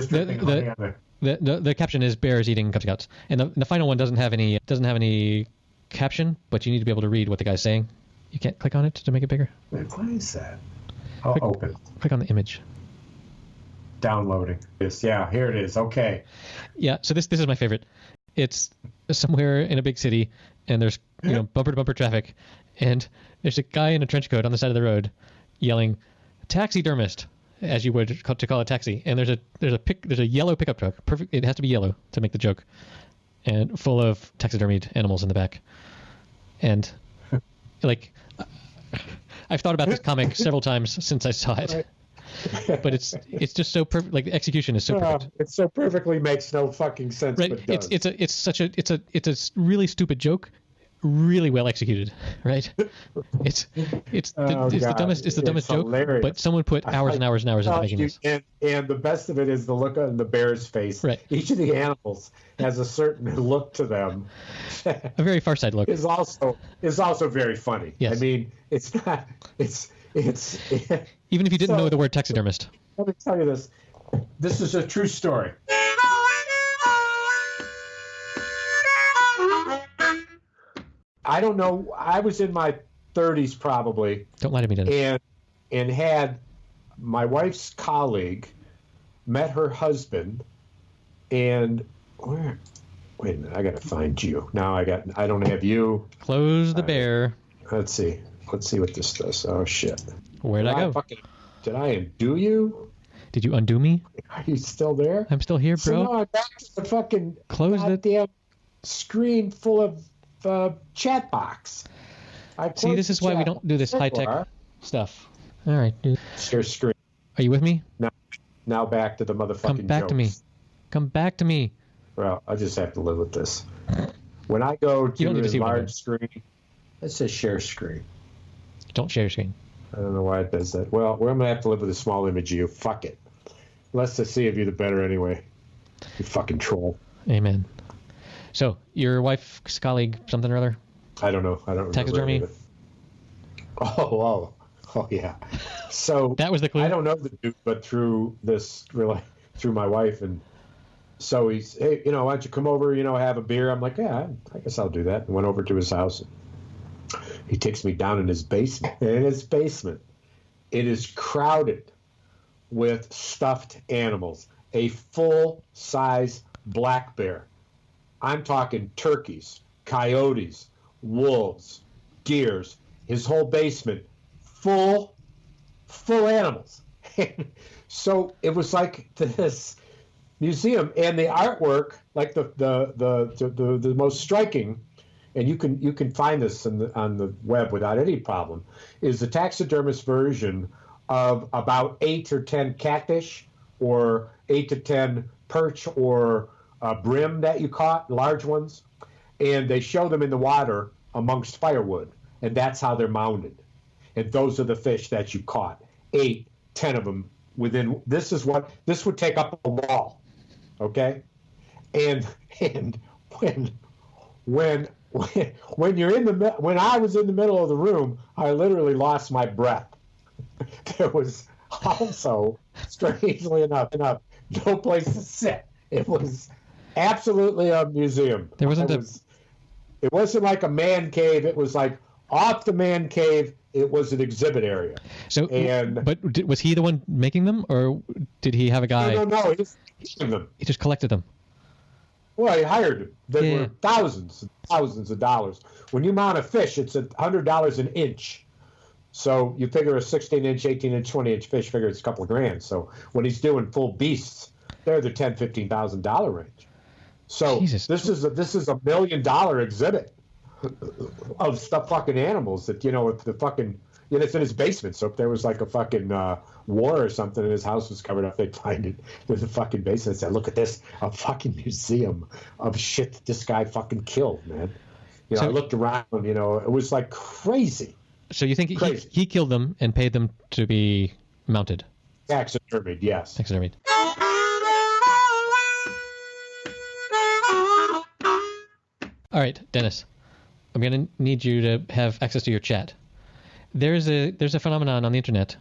The caption is bears eating Cub Scouts, and the final one doesn't have any caption, but you need to be able to read what the guy's saying. You can't click on it to make it bigger. Wait, what is that? I'll open. Click on the image. Downloading this. Yeah, here it is. Okay. Yeah, so this is my favorite. It's somewhere in a big city, and there's bumper to bumper traffic, and there's a guy in a trench coat on the side of the road yelling, "Taxidermist," as you would to call a taxi. And there's a yellow pickup truck. Perfect. It has to be yellow to make the joke, and full of taxidermied animals in the back. And I've thought about this comic several times since I saw it. But it's just so perfect. The execution is so perfect. It so perfectly makes no fucking sense. Right. But does. It's a really stupid joke, really well executed, right? It's the dumbest joke, hilarious. But someone put hours and hours and hours into making this. And the best of it is the look on the bear's face. Right. Each of the animals has a certain look to them. A very Far Side look. Is also very funny. Yes. I mean, it's not. It's even if you didn't know the word taxidermist. Let me tell you this. This is a true story. I don't know. I was in my 30s probably. Don't lie to me, Dennis. And had my wife's colleague met her husband, and wait a minute, I got to find you. Now I don't have you. Close the bear. Let's see what this does. Oh shit. Where'd I go? Did I undo you? Did you undo me? Are you still there? I'm still here, bro. So now I'm back to the fucking goddamn screen full of chat box. See, this is why we don't do this high-tech stuff. All right, dude. Share screen. Are you with me? Now back to the motherfucking Come back jokes. to me. Come back to me. Well, I just have to live with this. When I go to a large screen, it says share screen. Don't share screen. I don't know why it does that. Well, I'm going to have to live with a small image of you. Fuck it. Less to see of you, the better anyway. You fucking troll. Amen. So, your wife's colleague, something or other? I don't know. I don't remember. Taxidermy? Oh, yeah. So that was the clue? I don't know the dude, but through my wife. And so he's, hey, why don't you come over, have a beer? I'm like, yeah, I guess I'll do that. And went over to his house. He takes me down in his basement. And in his basement, it is crowded with stuffed animals. A full-size black bear. I'm talking turkeys, coyotes, wolves, deers. His whole basement full animals. So it was like this museum, and the artwork, like the most striking, and you can find this on the web without any problem, is the taxidermist version of about 8 or 10 catfish or 8 to 10 perch or brim that you caught, large ones, and they show them in the water amongst firewood, and that's how they're mounded. And those are the fish that you caught. 8, 10 of them within. This would take up a wall, okay? And when I was in the middle of the room, I literally lost my breath. There was also, strangely enough, no place to sit. It was absolutely a museum. There wasn't It wasn't like a man cave. It was like off the man cave. It was an exhibit area. So, was he the one making them, or did he have a guy? No. He just collected them. Well, he hired them. They were thousands and thousands of dollars. When you mount a fish, it's $100 an inch. So you figure a 16-inch, 18-inch, 20-inch fish, figure it's a couple of grand. So when he's doing full beasts, they're the $10,000, $15,000 range. So Jesus. This is a $1 million exhibit of fucking animals that, with the fucking, it's in his basement. So if there was like a fucking war or something and his house was covered up, they'd find it. There's a fucking basement and say, look at this, a fucking museum of shit that this guy fucking killed, man. I looked around, it was like crazy. So you think he killed them and paid them to be mounted? Taxidermied, yes. Taxidermied. All right, Dennis. I'm going to need you to have access to your chat. There's a phenomenon on the internet.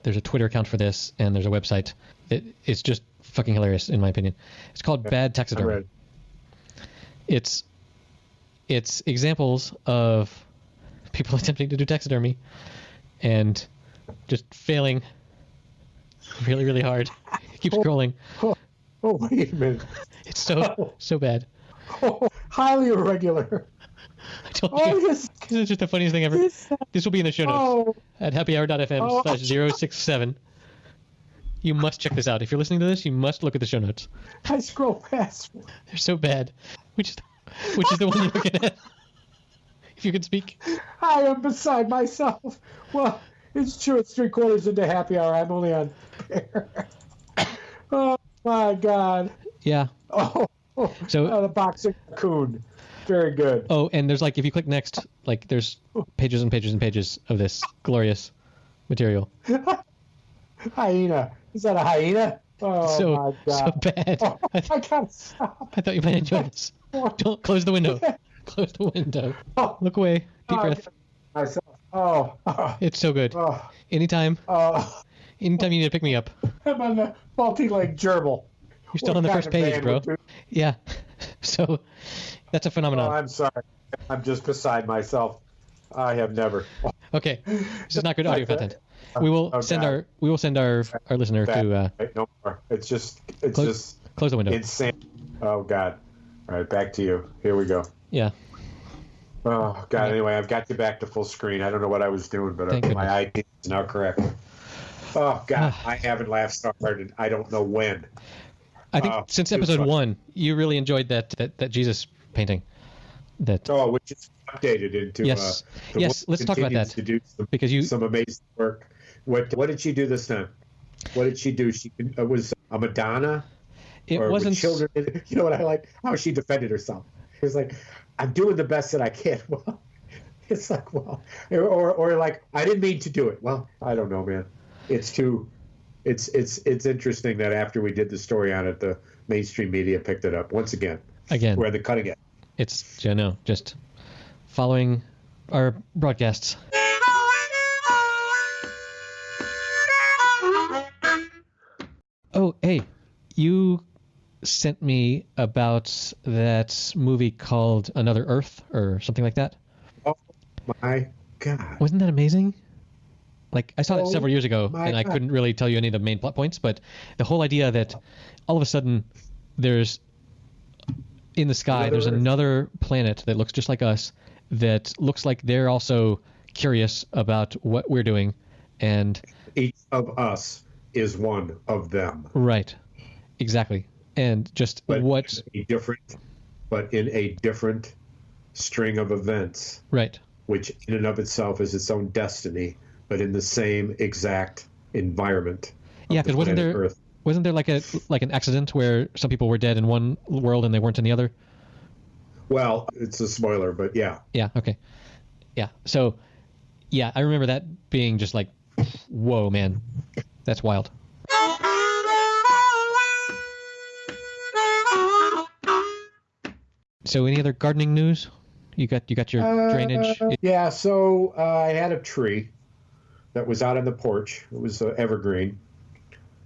There's a Twitter account for this, and there's a website. It's just fucking hilarious, in my opinion. It's called Bad Taxidermy. It's examples of people attempting to do taxidermy and just failing really, really hard. It keeps scrolling. Oh, wait a minute. It's so bad. Oh, highly irregular. I told you. This is just the funniest thing ever. This will be in the show notes at happyhour.fm/067. You must check this out. If you're listening to this, you must look at the show notes. I scroll past. They're so bad. Which is the one you're looking at? If you could speak. I am beside myself. Well, it's true. It's 3/4 into happy hour. I'm only on air. Oh, my God. Yeah. So the boxing coon. Very good. Oh, and there's like, if you click next, like there's pages and pages and pages of this glorious material. Hyena. Is that a hyena? Oh, my God. So bad. Oh, I gotta stop. I thought you might enjoy this. Don't close the window. Close the window. Look away. Deep breath. Oh. It's so good. Oh. Anytime. Anytime you need to pick me up. I'm on the multi-leg gerbil. You're still on the first page, bro. Yeah. So that's a phenomenon. Oh, I'm sorry. I'm just beside myself. I have never. Okay. This is not good audio content. We will send our listener to no more. It's just close the window. Insane. Oh God. All right, back to you. Here we go. Yeah. Oh God. Anyway, I've got you back to full screen. I don't know what I was doing, but my ID is now correct. Oh God, I haven't laughed so hard in I don't know when. I think since episode 1, you really enjoyed that Jesus painting. Which is updated into yes. Let's talk about that to do some amazing work. What did she do this time? What did she do? She was a Madonna. It wasn't children. You know what I like? How she defended herself. It was like, I'm doing the best that I can. Well, it's like, well, or like, I didn't mean to do it. Well, I don't know, man. It's interesting that after we did the story on it, the mainstream media picked it up once again. We're at the cutting edge. It's just following our broadcasts. Oh, hey, you sent me about that movie called Another Earth or something like that. Oh my God! Wasn't that amazing? Like, I saw that several years ago, and I couldn't really tell you any of the main plot points, but the whole idea that all of a sudden there's in the sky, there's another planet that looks just like us, that looks like they're also curious about what we're doing, and each of us is one of them. Right. Exactly. And just but in a different string of events. Right. Which in and of itself is its own destiny, but in the same exact environment. Yeah, because wasn't there like an accident where some people were dead in one world and they weren't in the other? Well, it's a spoiler, but yeah. Yeah, okay. Yeah. So, yeah, I remember that being just like, whoa, man. That's wild. So any other gardening news? You got your drainage? Yeah, so I had a tree that was out on the porch. It was evergreen.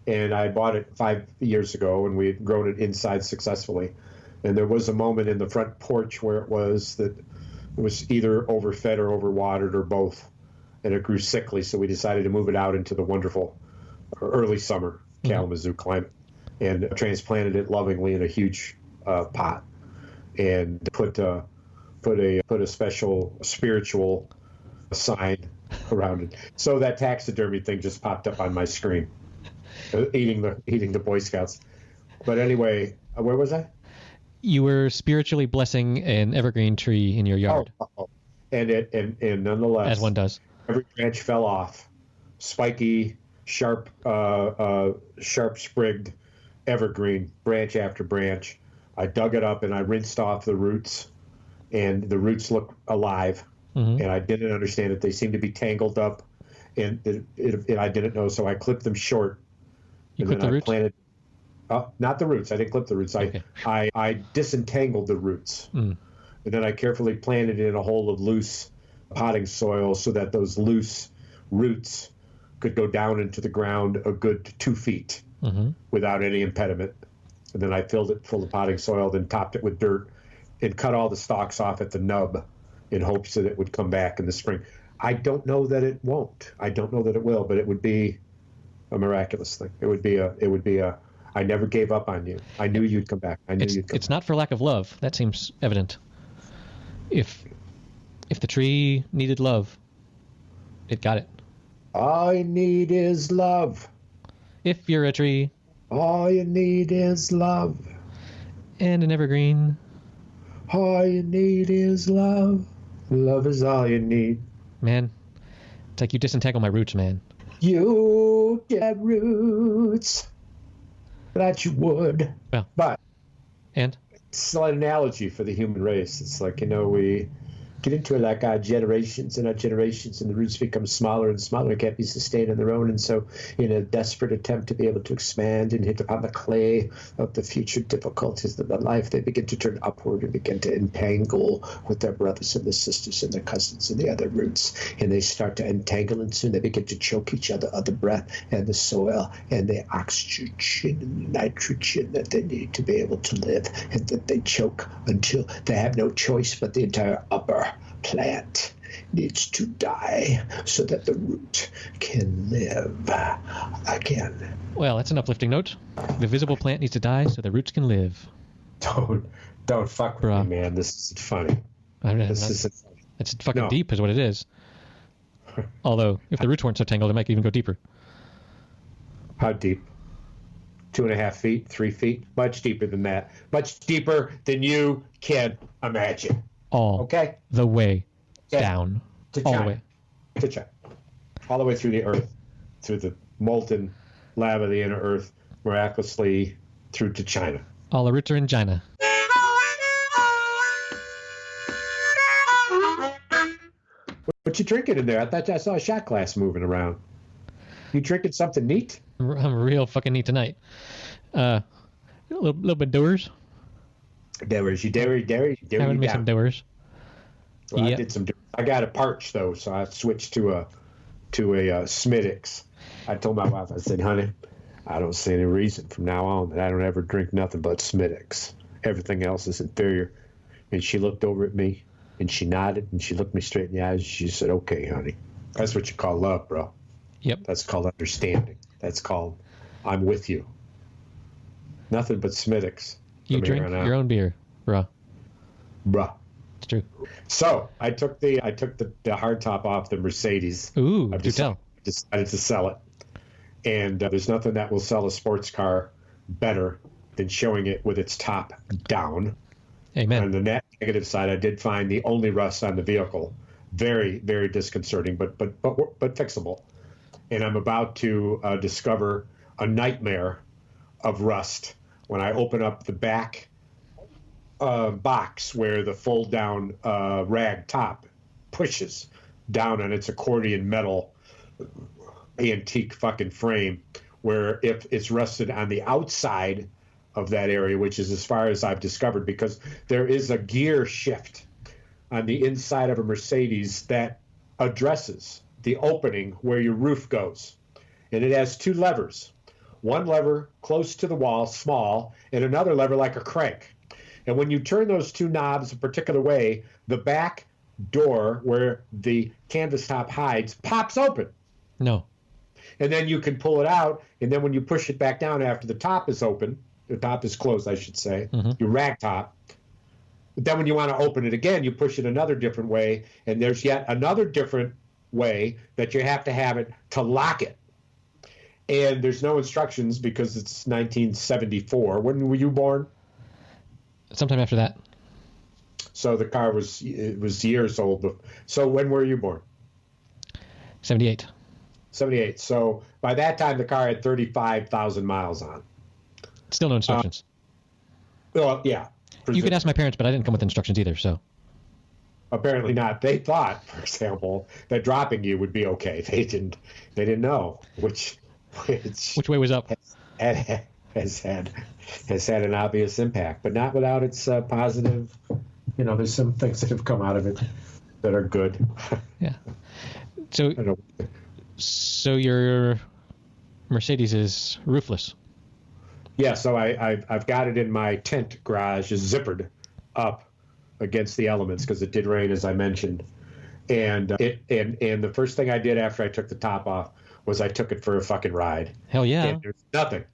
And I bought it 5 years ago, and we had grown it inside successfully. And there was a moment in the front porch where it was either overfed or overwatered or both. And it grew sickly, so we decided to move it out into the wonderful early summer Kalamazoo climate and transplanted it lovingly in a huge pot and put a special spiritual sign around it. So that taxidermy thing just popped up on my screen, eating the Boy Scouts. But anyway, where was I? You were spiritually blessing an evergreen tree in your yard. And nonetheless, as one does, every branch fell off. Spiky, sharp sprigged evergreen, branch after branch. I dug it up and I rinsed off the roots, and the roots look alive. Mm-hmm. And I didn't understand it. They seemed to be tangled up, and I didn't know, so I clipped them short. You clipped the roots? Planted. Not the roots. I didn't clip the roots. Okay. I disentangled the roots, and then I carefully planted it in a hole of loose potting soil so that those loose roots could go down into the ground a good 2 feet without any impediment. And then I filled it full of potting soil, then topped it with dirt, and cut all the stalks off at the nub in hopes that it would come back in the spring. I don't know that it won't. I don't know that it will, but it would be a miraculous thing. It would be a I never gave up on you. I knew you'd come back. It's not for lack of love. That seems evident. If the tree needed love, it got it. All you need is love. If you're a tree. All you need is love. And an evergreen. All you need is love. Love is all you need. Man, it's like you disentangle my roots, man. You get roots. That you would. Well. But. And? it's an analogy for the human race. It's like, we get into it like our generations, and the roots become smaller and smaller, can't be sustained on their own. And so, in a desperate attempt to be able to expand and hit upon the clay of the future difficulties of their life, they begin to turn upward and begin to entangle with their brothers and their sisters and their cousins and the other roots. And they start to entangle, and soon they begin to choke each other of the breath and the soil and the oxygen and nitrogen that they need to be able to live, and that they choke until they have no choice but the entire upper plant needs to die so that the root can live again. Well, that's an uplifting note. The visible plant needs to die so the roots can live. Don't fuck with me, man. This isn't funny. It's fucking deep is what it is. Although, if the roots weren't so tangled, it might even go deeper. How deep? 2.5 feet, 3 feet? Much deeper than that. Much deeper than you can imagine. All the way down. To all China. the way. To China. All the way through the earth, through the molten lava of the inner earth, miraculously through to China. All the roots are in China. What you drinking in there? I thought I saw a shot glass moving around. You drinking something neat? I'm real fucking neat tonight. A little bit doers. Dewars. You Having me some doers. Well, yep. I did some. I got a parch though, so I switched to a Smittix. I told my wife, I said, honey, I don't see any reason from now on that I don't ever drink nothing but Smittix. Everything else is inferior. And she looked over at me, and she nodded, and she looked me straight in the eyes, and she said, okay, honey. That's what you call love, bro. Yep. That's called understanding. That's called I'm with you. Nothing but Smittix. You drink your own beer, bruh. It's true. So I took the hard top off the Mercedes. Ooh, do tell. Decided to sell it, and there's nothing that will sell a sports car better than showing it with its top down. Amen. On the negative side, I did find the only rust on the vehicle very, very disconcerting, but fixable. And I'm about to discover a nightmare of rust when I open up the back box where the fold-down rag top pushes down on its accordion metal antique fucking frame, where if it's rusted on the outside of that area, which is as far as I've discovered, because there is a gear shift on the inside of a Mercedes that addresses the opening where your roof goes. And it has two levers. One lever close to the wall, small, and another lever like a crank. And when you turn those two knobs a particular way, the back door where the canvas top hides pops open. No. And then you can pull it out, and then when you push it back down after the top is open, the top is closed, I should say, your rag top. But then when you want to open it again, you push it another different way, and there's yet another different way that you have to have it to lock it. And there's no instructions because it's 1974. When were you born? Sometime after that. So the car was years old. So when were you born? 78. 78. So by that time, the car had 35,000 miles on. Still no instructions. Well, yeah. You could ask my parents, but I didn't come with instructions either, so. Apparently not. They thought, for example, that dropping you would be okay. They didn't know which way was up. Has had an obvious impact, but not without its positive. There's some things that have come out of it that are good. Yeah. So your Mercedes is roofless. Yeah. So I've got it in my tent garage, is zippered up against the elements because it did rain, as I mentioned, and the first thing I did after I took the top off was I took it for a fucking ride. Hell yeah. And there's nothing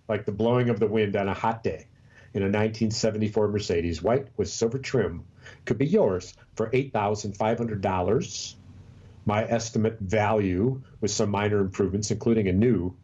like the blowing of the wind on a hot day in a 1974 Mercedes, white with silver trim, could be yours for $8,500. My estimate value with some minor improvements, including a new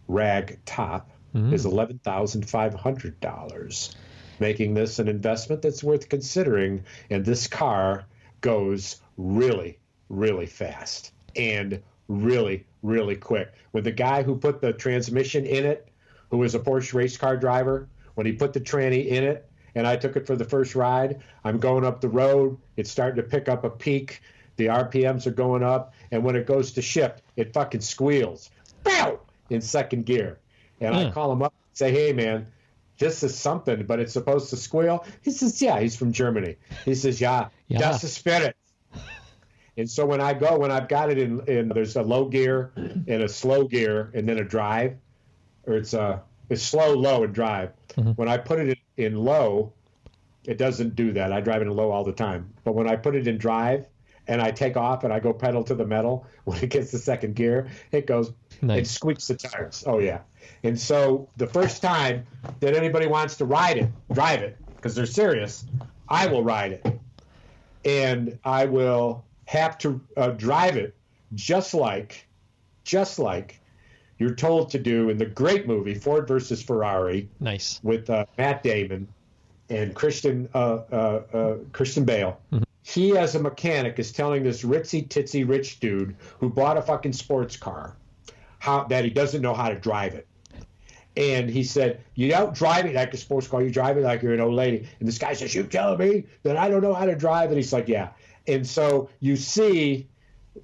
rag top, is $11,500, making this an investment that's worth considering. And this car goes really, really fast and really, really quick. When the guy who put the transmission in it, who was a Porsche race car driver, when he put the tranny in it, and I took it for the first ride, I'm going up the road. It's starting to pick up a peak. The RPMs are going up. And when it goes to shift, it fucking squeals. Bow! In second gear. And I call him up and say, hey, man, this is something, but it's supposed to squeal. He says, yeah, he's from Germany. He says, yeah. Das ist spirit. And so when I've got it in there's a low gear and a slow gear and then a drive, or it's slow, low, and drive. Mm-hmm. When I put it in low, it doesn't do that. I drive it in low all the time. But when I put it in drive and I take off and I go pedal to the metal, when it gets to second gear, it goes, it squeaks the tires. Oh, yeah. And so the first time that anybody wants to drive it, because they're serious, I will ride it. And I will have to drive it just like you're told to do in the great movie Ford versus Ferrari. Nice. With Matt Damon and Christian Bale. Mm-hmm. He, as a mechanic, is telling this ritzy-titsy rich dude who bought a fucking sports car that he doesn't know how to drive it. And he said, you don't drive it like a sports car, you drive it like you're an old lady. And this guy says, you telling me that I don't know how to drive? And he's like, yeah. And so you see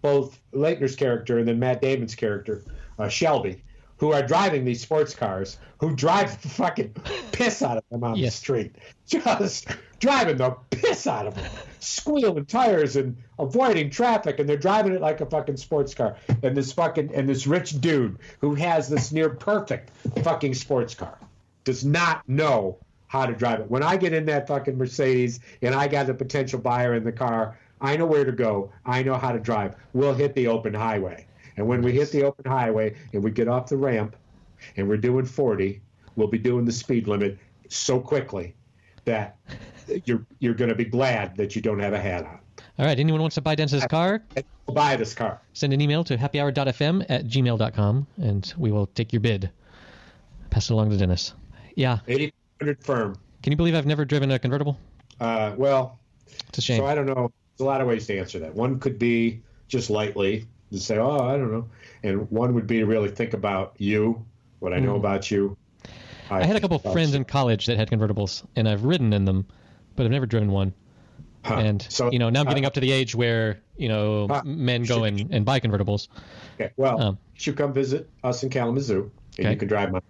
both Leitner's character and then Matt Damon's character, Shelby, who are driving these sports cars, who drive the fucking piss out of them on the street. Just driving the piss out of them, squealing tires and avoiding traffic, and they're driving it like a fucking sports car. And this rich dude who has this near perfect fucking sports car does not know how to drive it. When I get in that fucking Mercedes and I got a potential buyer in the car, I know where to go. I know how to drive. We'll hit the open highway. And when we hit the open highway and we get off the ramp and we're doing 40, we'll be doing the speed limit so quickly that you're going to be glad that you don't have a hat on. All right. Anyone wants to buy Dennis's car? Buy this car. Send an email to happyhour.fm@gmail.com and we will take your bid. Pass it along to Dennis. Yeah. 8,500 firm. Can you believe I've never driven a convertible? Well, it's a shame. So I don't know. There's a lot of ways to answer that. One could be just lightly to say, oh, I don't know. And one would be to really think about you, what I know about you. I had a couple of friends in college that had convertibles, and I've ridden in them, but I've never driven one. And, so, now I'm getting up to the age where, men go and buy convertibles. Okay, well, you come visit us in Kalamazoo, and you can drive mine.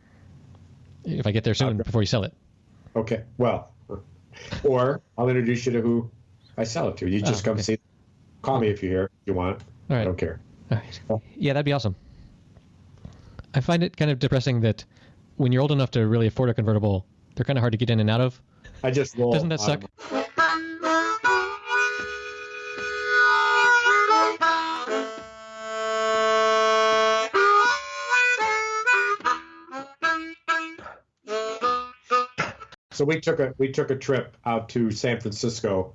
If I get there soon, before you sell it. Okay, well, or I'll introduce you to who I sell it to. You just come see. Call me if you're here, if you want it. All right. I don't care. All right. Yeah, that'd be awesome. I find it kind of depressing that when you're old enough to really afford a convertible, they're kind of hard to get in and out of. I just roll. Doesn't that suck? So we took a trip out to San Francisco.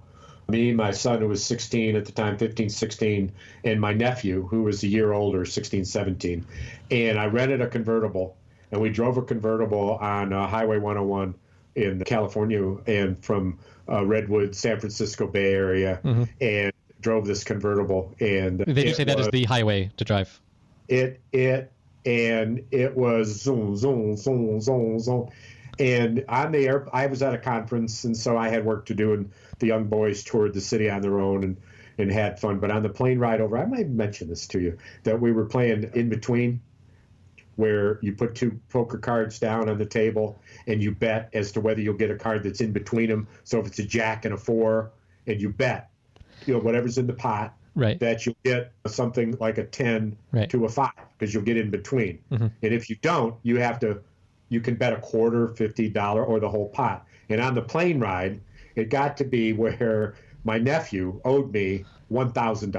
Me, my son, who was 16 at the time, 15, 16, and my nephew, who was a year older, 16, 17. And I rented a convertible, and we drove a convertible on Highway 101 in California and from Redwood, San Francisco Bay Area, and drove this convertible. And they do say that is the highway to drive. It was zoom, zoom, zoom, zoom, zoom. And on the air, I was at a conference, and so I had work to do, and the young boys toured the city on their own and had fun. But on the plane ride over, I might mention this to you, that we were playing In Between, where you put two poker cards down on the table, and you bet as to whether you'll get a card that's in between them. So if it's a jack and a 4, and you bet, whatever's in the pot, right, that you'll get something like a 10 to a 5, because you'll get in between. And if you don't, you can bet a quarter, $50, or the whole pot. And on the plane ride, it got to be where my nephew owed me $1,000.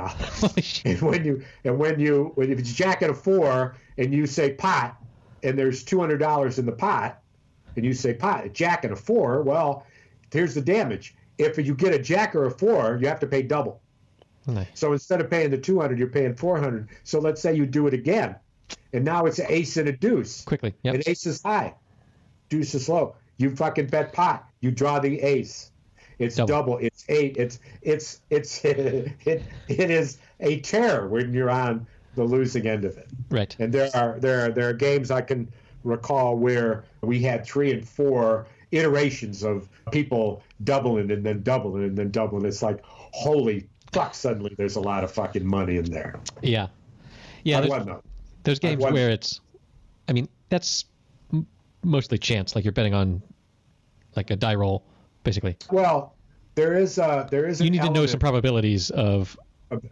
And if it's jack and a 4, and you say pot, and there's $200 in the pot, and you say pot, a jack and a 4, well, here's the damage. If you get a jack or a 4, you have to pay double. Nice. So instead of paying the $200, you're paying $400. So let's say you do it again. And now it's an ace and a deuce. Quickly, yep. An ace is high, deuce is low. You fucking bet pot. You draw the ace. It's double. It's 8. It is a terror when you're on the losing end of it. Right. And there are games I can recall where we had 3 and 4, iterations of people doubling and then doubling and then doubling. It's like, holy fuck, suddenly there's a lot of fucking money in there. Yeah. There's games where it's, I mean, that's mostly chance, like you're betting on like a die roll, basically. Well, there is you need to know some probabilities of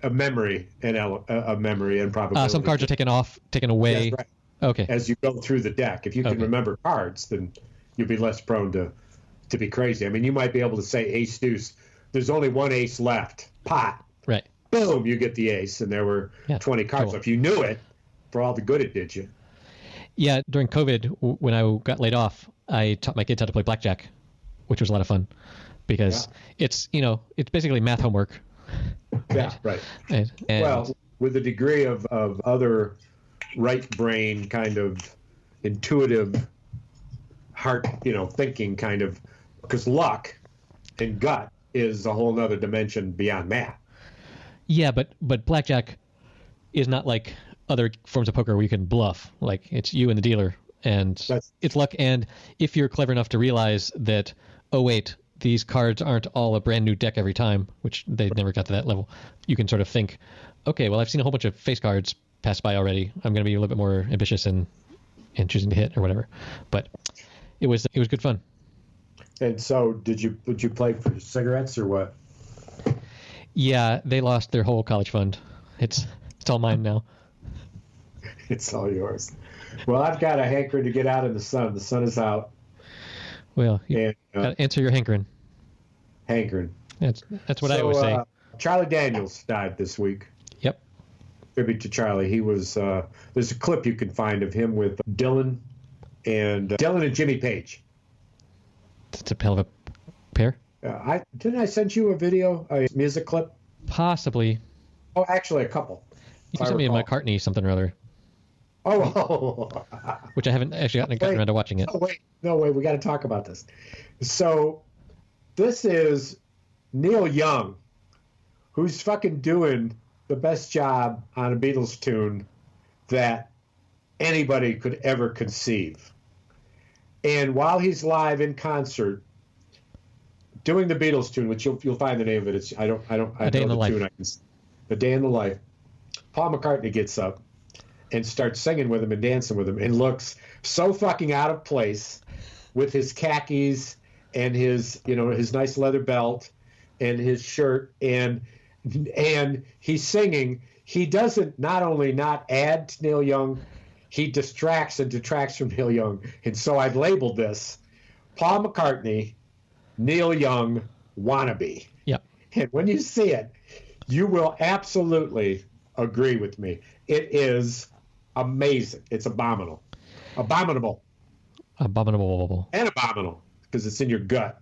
a memory and probability. Some cards are taken away. Yes, right. Okay. As you go through the deck, if you can remember cards, then you'll be less prone to be crazy. I mean, you might be able to say ace deuce. There's only one ace left. Pot. Right. Boom, you get the ace, and there were 20 cards. Cool. So if you knew it, for all the good it did you. Yeah, during COVID, when I got laid off, I taught my kids how to play blackjack, which was a lot of fun, because it's basically math homework. Yeah, right. And well, with a degree of other right brain kind of intuitive heart, thinking kind of, because luck and gut is a whole nother dimension beyond math. Yeah, but blackjack is not like other forms of poker where you can bluff. Like, it's you and the dealer, and it's luck. And if you're clever enough to realize that, oh wait, these cards aren't all a brand new deck every time, which they never got to that level, you can sort of think, okay, well, I've seen a whole bunch of face cards pass by already. I'm going to be a little bit more ambitious in choosing to hit or whatever. But it was good fun. And so, did you play for cigarettes or what? Yeah, they lost their whole college fund. It's all mine now. It's all yours. Well, I've got a hankering to get out in the sun. The sun is out. Well, you gotta answer your hankering. Hankering. That's what I always say. Charlie Daniels died this week. Yep. Tribute to Charlie. He was. There's a clip you can find of him with Dylan and Jimmy Page. It's a hell of a pair. Didn't I send you a video, a music clip? Possibly. Oh, actually, a couple. You sent me a McCartney something or other. Oh. Which I haven't actually gotten around to watching it. No way. We got to talk about this. So, this is Neil Young, who's fucking doing the best job on a Beatles tune that anybody could ever conceive. And while he's live in concert, doing the Beatles tune, which you'll find the name of it. It's I know the tune. A Day in the Life. Paul McCartney gets up and starts singing with him and dancing with him, and looks so fucking out of place with his khakis and his nice leather belt and his shirt, and he's singing. He doesn't not only not add to Neil Young, he distracts and detracts from Neil Young. And so I've labeled this Paul McCartney, Neil Young wannabe. Yep. And when you see it, you will absolutely agree with me. It is amazing. It's abominable. Abominable. Abominable. And abominable, because it's in your gut.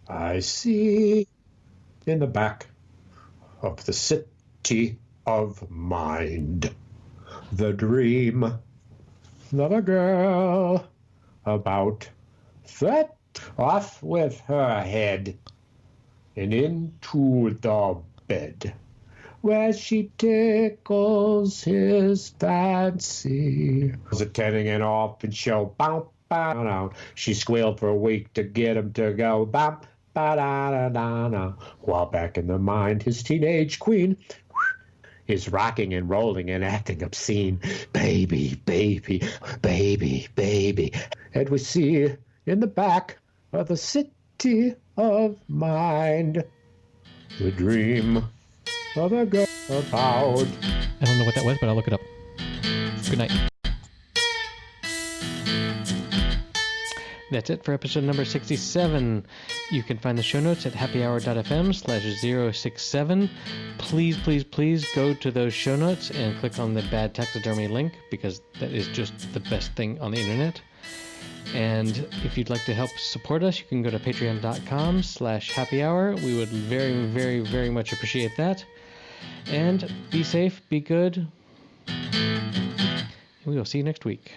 I see in the back of the city of mind the dream of a girl about that off with her head and into the bed where she tickles his fancy. Was attending an orphan show. Bow, bow, down. She squealed for a week to get him to go. Bow, ba, da, da, da, da. While back in the mind, his teenage queen is rocking and rolling and acting obscene. Baby, baby, baby, baby. And we see in the back of the city of mind the dream of a girl about. I don't know what that was, but I'll look it up. Good night. That's it for episode number 67. You can find the show notes at happyhour.fm/067. Please, please, please go to those show notes and click on the Bad Taxidermy link, because that is just the best thing on the internet. And if you'd like to help support us, you can go to patreon.com/happyhour. We would very, very, very much appreciate that. And be safe, be good. We will see you next week.